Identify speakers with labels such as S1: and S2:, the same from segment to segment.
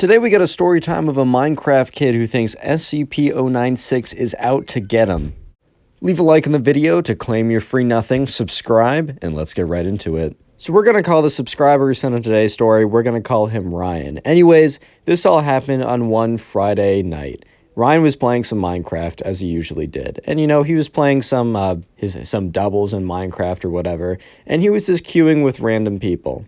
S1: Today we got a story time of a Minecraft kid who thinks SCP-096 is out to get him. Leave a like in the video to claim your free nothing, subscribe, and let's get right into it. So we're going to call the subscriber who sent in today's story, we're going to call him Ryan. Anyways, this all happened on one Friday night. Ryan was playing some Minecraft as he usually did. And he was playing some doubles in Minecraft or whatever, and he was just queuing with random people.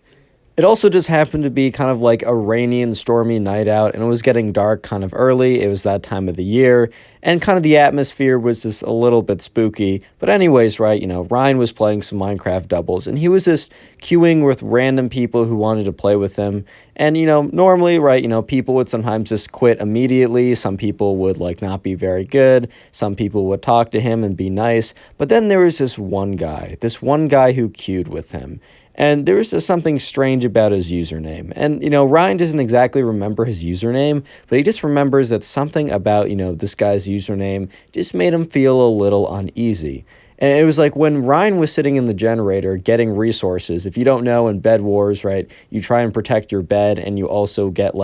S1: It also just happened to be kind of like a rainy and stormy night out, and it was getting dark kind of early. It was that time of the year, and kind of the atmosphere was just a little bit spooky. But anyways, right, Ryan was playing some Minecraft doubles, and he was just queuing with random people who wanted to play with him. And, normally, right, people would sometimes just quit immediately. Some people would, not be very good. Some people would talk to him and be nice. But then there was this one guy who queued with him. And there was just something strange about his username. And, Ryan doesn't exactly remember his username, but he just remembers that something about, this guy's username just made him feel a little uneasy. And it was like when Ryan was sitting in the generator getting resources. If you don't know, in Bed Wars, right, you try and protect your bed, and you also get,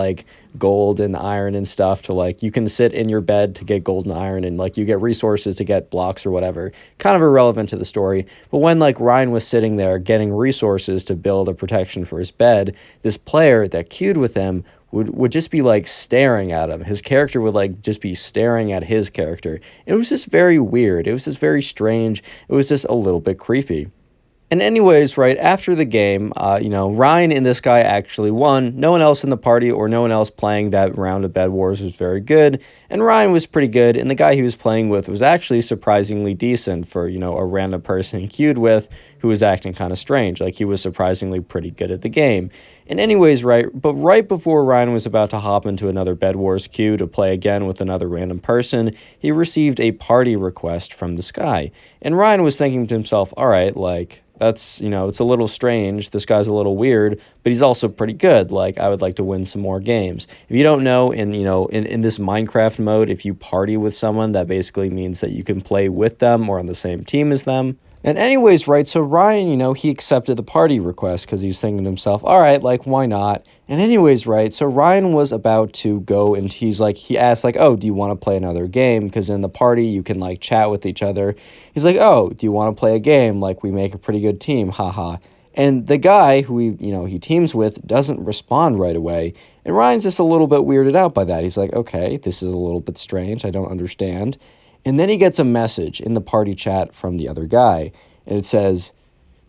S1: gold and iron and stuff to, you can sit in your bed to get gold and iron, and, you get resources to get blocks or whatever. Kind of irrelevant to the story. But when, Ryan was sitting there getting resources to build a protection for his bed, this player that queued with him would just be staring at him. His character would just be staring at his character. It was just very weird. It was just very strange. It was just a little bit creepy. And anyways, right after the game, Ryan and this guy actually won. No one else in the party or no one else playing that round of Bed Wars was very good. And Ryan was pretty good. And the guy he was playing with was actually surprisingly decent for, a random person he queued with who was acting kind of strange. He was surprisingly pretty good at the game. And anyways, right before Ryan was about to hop into another Bed Wars queue to play again with another random person, he received a party request from this guy. And Ryan was thinking to himself, all right, that's, it's a little strange. This guy's a little weird, but he's also pretty good. I would like to win some more games. If you don't know, in this Minecraft mode, if you party with someone, that basically means that you can play with them or on the same team as them. And anyways, right, so Ryan, he accepted the party request because he's thinking to himself, all right, why not? And anyways, right, so Ryan was about to go, and he asked, oh, do you want to play another game? Because in the party, you can, chat with each other. He's like, oh, do you want to play a game? We make a pretty good team, haha. And the guy who he teams with doesn't respond right away. And Ryan's just a little bit weirded out by that. He's like, okay, this is a little bit strange. I don't understand. And then he gets a message in the party chat from the other guy, and it says,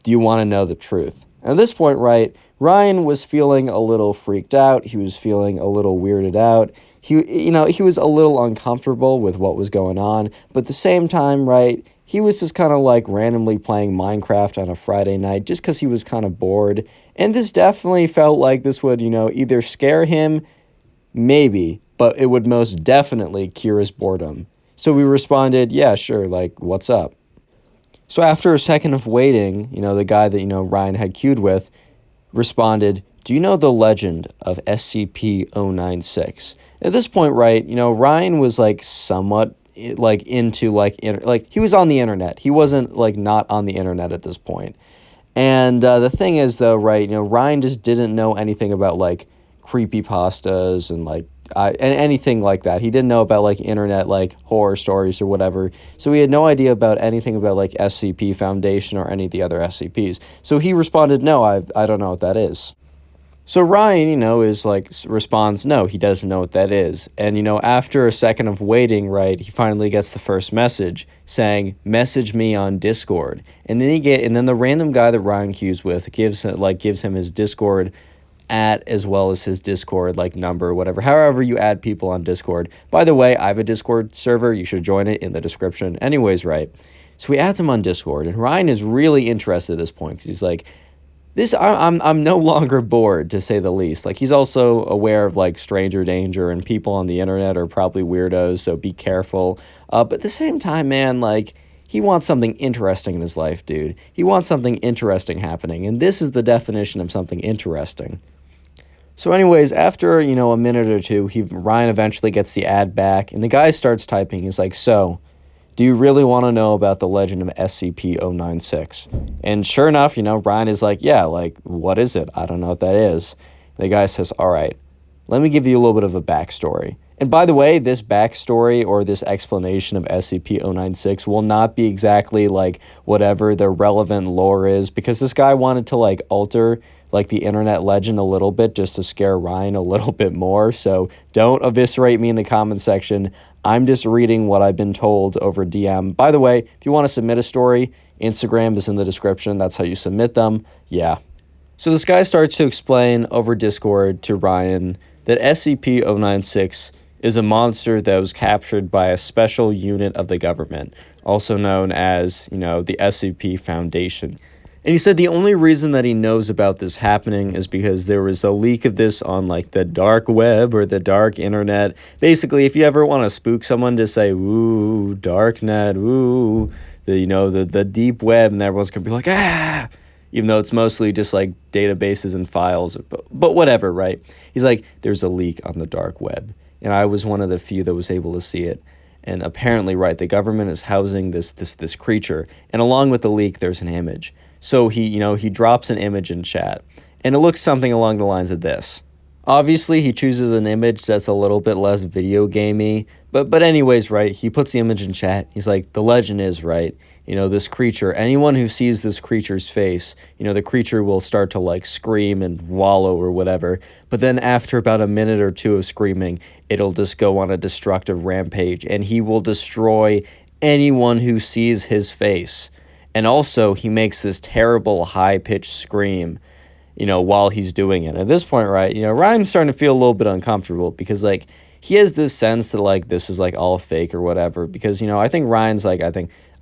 S1: do you want to know the truth? And at this point, right, Ryan was feeling a little freaked out. He was feeling a little weirded out. He was a little uncomfortable with what was going on, but at the same time, right, he was just kind of randomly playing Minecraft on a Friday night just because he was kind of bored. And this definitely felt like this would, either scare him, maybe, but it would most definitely cure his boredom. So we responded, yeah, sure, what's up? So after a second of waiting, the guy that, Ryan had queued with responded, do you know the legend of SCP-096? At this point, right, Ryan was, somewhat, into, he was on the internet. He wasn't, not on the internet at this point. And the thing is, though, right, Ryan just didn't know anything about, creepypastas and, and anything like that. He didn't know about, internet, horror stories or whatever. So he had no idea about anything about, SCP Foundation or any of the other SCPs. So he responded, no, I don't know what that is. So Ryan, responds, no, he doesn't know what that is. And, after a second of waiting, right, he finally gets the first message saying, message me on Discord. And then the random guy that Ryan queues with gives him his Discord as well as his Discord number or whatever, however you add people on Discord. By the way, I have a Discord server. You should join it in the description. Anyways, right. So he adds him on Discord, and Ryan is really interested at this point because he's like, I'm no longer bored, to say the least. He's also aware of stranger danger, and people on the internet are probably weirdos, so be careful. But at the same time, man, he wants something interesting in his life, dude. He wants something interesting happening, and this is the definition of something interesting. So anyways, after, a minute or two, Ryan eventually gets the ad back, and the guy starts typing. He's like, so, do you really want to know about the legend of SCP-096? And sure enough, Ryan is like, yeah, what is it? I don't know what that is. The guy says, all right, let me give you a little bit of a backstory. And by the way, this backstory or this explanation of SCP-096 will not be exactly like whatever the relevant lore is, because this guy wanted to like alter like the internet legend a little bit just to scare Ryan a little bit more. So don't eviscerate me in the comment section. I'm just reading what I've been told over DM. By the way, if you want to submit a story, Instagram is in the description. That's how you submit them. Yeah. So this guy starts to explain over Discord to Ryan that SCP-096 is a monster that was captured by a special unit of the government, also known as, the SCP Foundation. And he said the only reason that he knows about this happening is because there was a leak of this on like the dark web or the dark internet. Basically, if you ever want to spook someone, just say, ooh, dark net, ooh, the deep web, and everyone's going to be like, ah, even though it's mostly just like databases and files, but whatever, right? He's like, there's a leak on the dark web. And I was one of the few that was able to see it. And apparently, right, the government is housing this creature. And along with the leak, there's an image. So he drops an image in chat. And it looks something along the lines of this. Obviously, he chooses an image that's a little bit less video gamey. But anyways, right, he puts the image in chat. He's like, the legend is, right, this creature, anyone who sees this creature's face, the creature will start to like scream and wallow or whatever. But then after about a minute or two of screaming, it'll just go on a destructive rampage and he will destroy anyone who sees his face. And also he makes this terrible high-pitched scream, while he's doing it. At this point, right, Ryan's starting to feel a little bit uncomfortable because like he has this sense that like this is like all fake or whatever, because I think Ryan's like,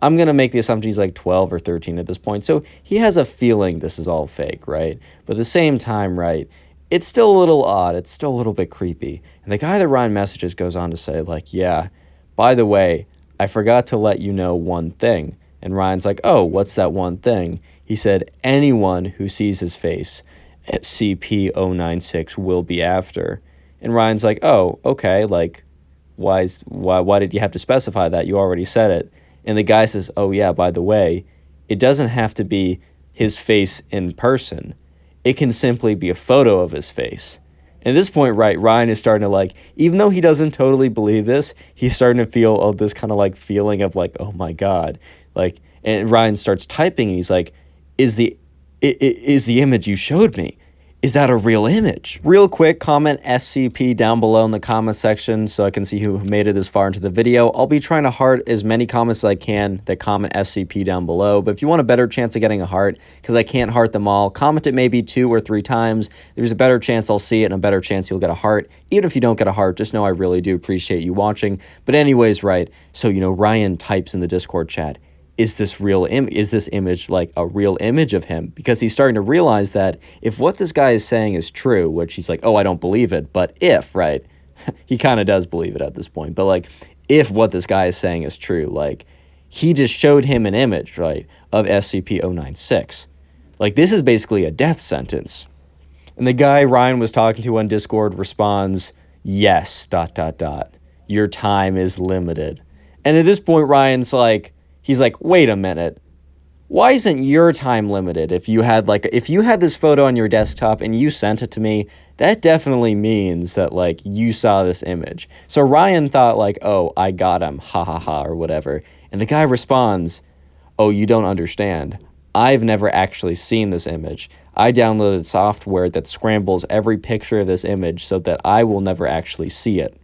S1: I'm going to make the assumption he's like 12 or 13 at this point. So he has a feeling this is all fake, right? But at the same time, right, it's still a little odd. It's still a little bit creepy. And the guy that Ryan messages goes on to say like, yeah, by the way, I forgot to let you know one thing. And Ryan's like, oh, what's that one thing? He said, anyone who sees his face at SCP-096 will be after. And Ryan's like, oh, okay, like, why did you have to specify that? You already said it. And the guy says, oh, yeah, by the way, it doesn't have to be his face in person. It can simply be a photo of his face. And at this point, right, Ryan is starting to like, even though he doesn't totally believe this, he's starting to feel this kind of like feeling of like, oh my God. Like, and Ryan starts typing and he's like, is the image you showed me, is that a real image? Real quick, comment SCP down below in the comment section so I can see who made it this far into the video. I'll be trying to heart as many comments as I can that comment SCP down below. But if you want a better chance of getting a heart, because I can't heart them all, comment it maybe 2 or 3 times. There's a better chance I'll see it and a better chance you'll get a heart. Even if you don't get a heart, just know I really do appreciate you watching. But anyways, right, so Ryan types in the Discord chat, is this image like a real image of him? Because he's starting to realize that if what this guy is saying is true, which he's like, oh, I don't believe it, but if, right, he kind of does believe it at this point, but like, if what this guy is saying is true, like, he just showed him an image, right, of SCP-096. Like, this is basically a death sentence. And the guy Ryan was talking to on Discord responds, yes, ... Your time is limited. And at this point, Ryan's like, he's like, wait a minute. Why isn't your time limited? If you had this photo on your desktop and you sent it to me, that definitely means that like you saw this image. So Ryan thought like, oh, I got him, ha ha ha, or whatever. And the guy responds, oh, you don't understand. I've never actually seen this image. I downloaded software that scrambles every picture of this image so that I will never actually see it.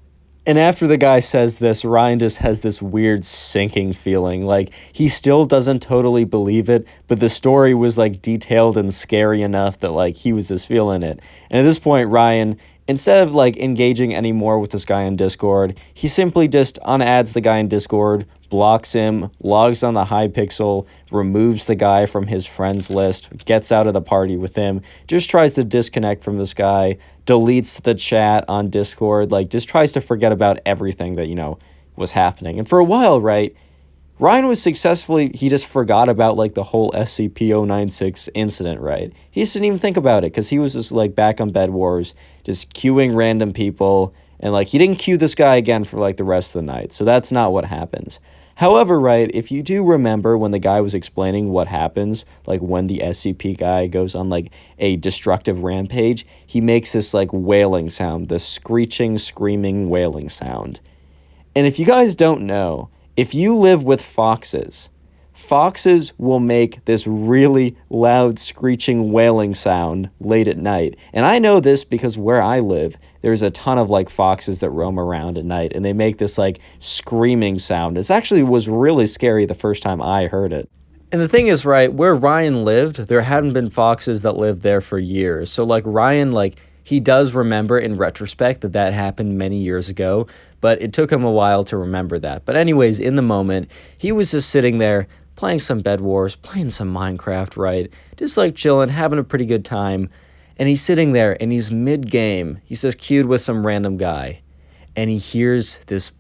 S1: And after the guy says this, Ryan just has this weird sinking feeling. Like, he still doesn't totally believe it, but the story was, like, detailed and scary enough that, like, he was just feeling it. And at this point, Ryan, instead of, like, engaging anymore with this guy on Discord, he simply just unadds the guy in Discord, blocks him, logs on the Hypixel, removes the guy from his friends list, gets out of the party with him, just tries to disconnect from this guy, deletes the chat on Discord, like, just tries to forget about everything that, was happening. And for a while, right, Ryan was he just forgot about, like, the whole SCP-096 incident, right? He just didn't even think about it, because he was just, like, back on Bed Wars, just queuing random people, and, like, he didn't queue this guy again for, like, the rest of the night, so that's not what happens. However, right, if you do remember when the guy was explaining what happens, like when the SCP guy goes on like a destructive rampage, he makes this like wailing sound, this screeching, screaming, wailing sound. And if you guys don't know, if you live with foxes, foxes will make this really loud screeching wailing sound late at night. And I know this because where I live, there's a ton of like foxes that roam around at night and they make this like screaming sound. It actually was really scary the first time I heard it. And the thing is, right, where Ryan lived, there hadn't been foxes that lived there for years. So like Ryan, like he does remember in retrospect that that happened many years ago, but it took him a while to remember that. But anyways, in the moment, he was just sitting there playing some Bed Wars, playing some Minecraft, right? Just like chilling, having a pretty good time. And he's sitting there and he's mid-game. He's just queued with some random guy. And he hears this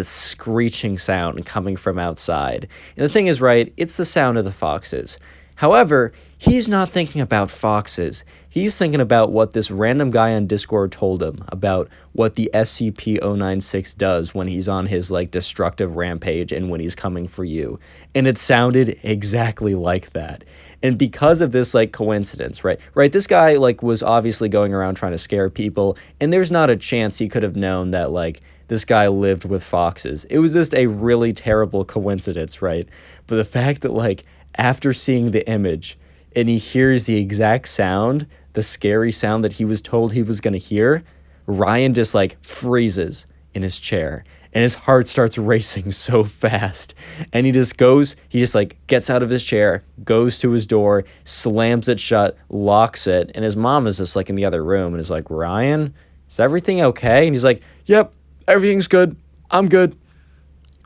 S1: screeching sound coming from outside. And the thing is, right, it's the sound of the foxes. However, he's not thinking about foxes. He's thinking about what this random guy on Discord told him about what the SCP-096 does when he's on his like destructive rampage and when he's coming for you. And it sounded exactly like that. And because of this like coincidence, right, this guy like was obviously going around trying to scare people, and there's not a chance he could have known that like this guy lived with foxes. It was just a really terrible coincidence, right? But the fact that like after seeing the image and he hears the exact sound, the scary sound that he was told he was going to hear, Ryan just like freezes in his chair and his heart starts racing so fast. And he just like gets out of his chair, goes to his door, slams it shut, locks it. And his mom is just like in the other room and is like, Ryan, is everything okay? And he's like, yep, everything's good. I'm good.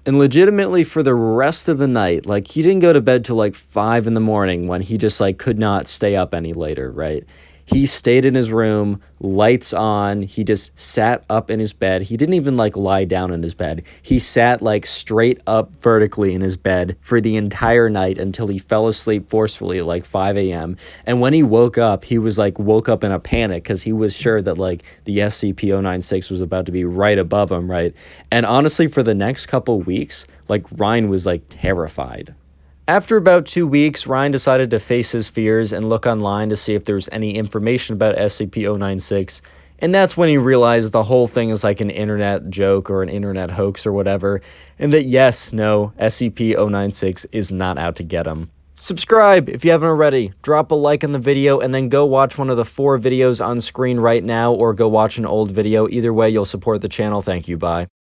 S1: And legitimately for the rest of the night, like he didn't go to bed till like 5 in the morning when he just like could not stay up any later, right? He stayed in his room, lights on. He just sat up in his bed. He didn't even like lie down in his bed. He sat like straight up vertically in his bed for the entire night until he fell asleep forcefully at like 5 a.m. And when he woke up, he was like woke up in a panic because he was sure that like the SCP-096 was about to be right above him, right? And honestly, for the next couple weeks, like Ryan was like terrified. After about 2 weeks, Ryan decided to face his fears and look online to see if there was any information about SCP-096, and that's when he realized the whole thing is like an internet joke or an internet hoax or whatever, and that yes, no, SCP-096 is not out to get him. Subscribe if you haven't already, drop a like on the video, and then go watch one of the 4 videos on screen right now, or go watch an old video. Either way, you'll support the channel. Thank you, bye.